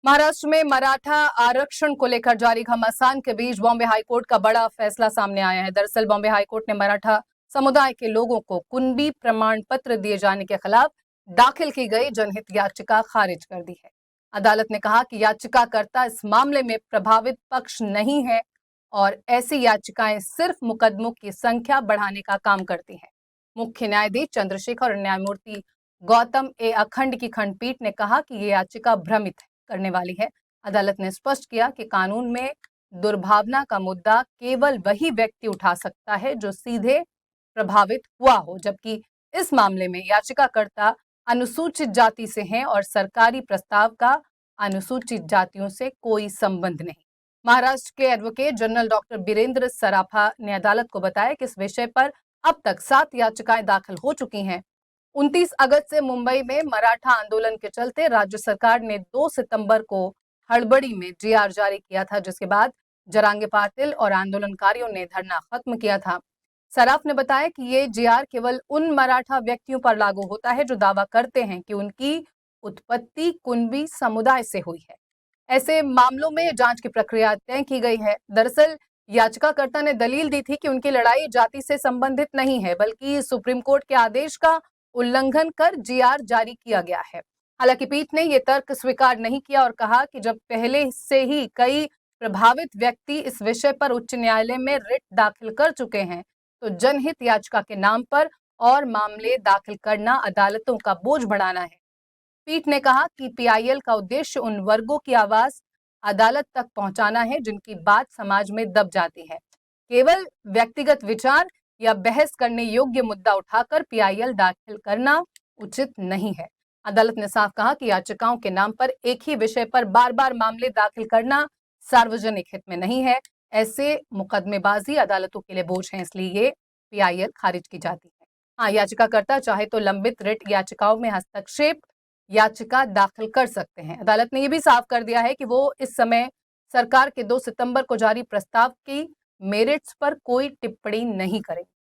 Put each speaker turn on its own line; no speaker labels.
महाराष्ट्र में मराठा आरक्षण को लेकर जारी घमासान के बीच बॉम्बे हाईकोर्ट का बड़ा फैसला सामने आया है। दरअसल बॉम्बे हाईकोर्ट ने मराठा समुदाय के लोगों को कुणबी प्रमाण पत्र दिए जाने के खिलाफ दाखिल की गई जनहित याचिका खारिज कर दी है। अदालत ने कहा कि याचिकाकर्ता इस मामले में प्रभावित पक्ष नहीं है और ऐसी याचिकाएं सिर्फ मुकदमों की संख्या बढ़ाने का काम करती हैं। मुख्य न्यायाधीश चंद्रशेखर और न्यायमूर्ति गौतम ए अखंड की खंडपीठ ने कहा कि ये याचिका भ्रमित करने वाली है। अदालत ने स्पष्ट किया कि कानून में दुर्भावना का मुद्दा केवल वही व्यक्ति उठा सकता है जो सीधे प्रभावित हुआ हो, जबकि इस मामले में याचिकाकर्ता अनुसूचित जाति से हैं और सरकारी प्रस्ताव का अनुसूचित जातियों से कोई संबंध नहीं। महाराष्ट्र के एडवोकेट जनरल डॉक्टर बीरेंद्र सराफा ने अदालत को बताया कि इस विषय पर अब तक 7 याचिकाएं दाखिल हो चुकी हैं। 29 अगस्त से मुंबई में मराठा आंदोलन के चलते राज्य सरकार ने 2 सितंबर को हड़बड़ी में जीआर जारी किया था, जिसके बाद जरांगे पाटिल और आंदोलनकारियों ने धरना खत्म किया था। सराफ ने बताया कि ये जीआर केवल उन मराठा व्यक्तियों पर लागू होता है जो दावा करते हैं कि उनकी उत्पत्ति कुणबी समुदाय से हुई है। ऐसे मामलों में जांच की प्रक्रिया तय की गई है। दरअसल याचिकाकर्ता ने दलील दी थी कि उनकी लड़ाई जाति से संबंधित नहीं है, बल्कि सुप्रीम कोर्ट के आदेश का उल्लंघन कर जीआर जारी किया गया है। हालांकि पीठ ने यह तर्क स्वीकार नहीं किया और कहा कि जब पहले से ही कई प्रभावित व्यक्ति इस विषय पर उच्च न्यायालय में रिट दाखिल कर चुके हैं, तो जनहित याचिका के नाम पर और मामले दाखिल करना अदालतों का बोझ बढ़ाना है। पीठ ने कहा कि पीआईएल का उद्देश्य उन वर्गों की आवाज अदालत तक पहुंचाना है जिनकी बात समाज में दब जाती है। केवल व्यक्तिगत विचार या बहस करने योग्य मुद्दा उठाकर पीआईएल दाखिल करना उचित नहीं है। अदालत ने साफ कहा कि याचिकाओं के नाम पर एक ही विषय पर बार-बार मामले दाखिल करना सार्वजनिक हित में नहीं है। ऐसे मुकदमेबाजी अदालतों के लिए बोझ है, इसलिए ये पीआईएल खारिज की जाती है। हाँ, याचिकाकर्ता चाहे तो लंबित रिट याचिकाओं में हस्तक्षेप याचिका दाखिल कर सकते हैं। अदालत ने यह भी साफ कर दिया है कि वो इस समय सरकार के 2 सितंबर को जारी प्रस्ताव की मेरिट्स पर कोई टिप्पणी नहीं करेंगे।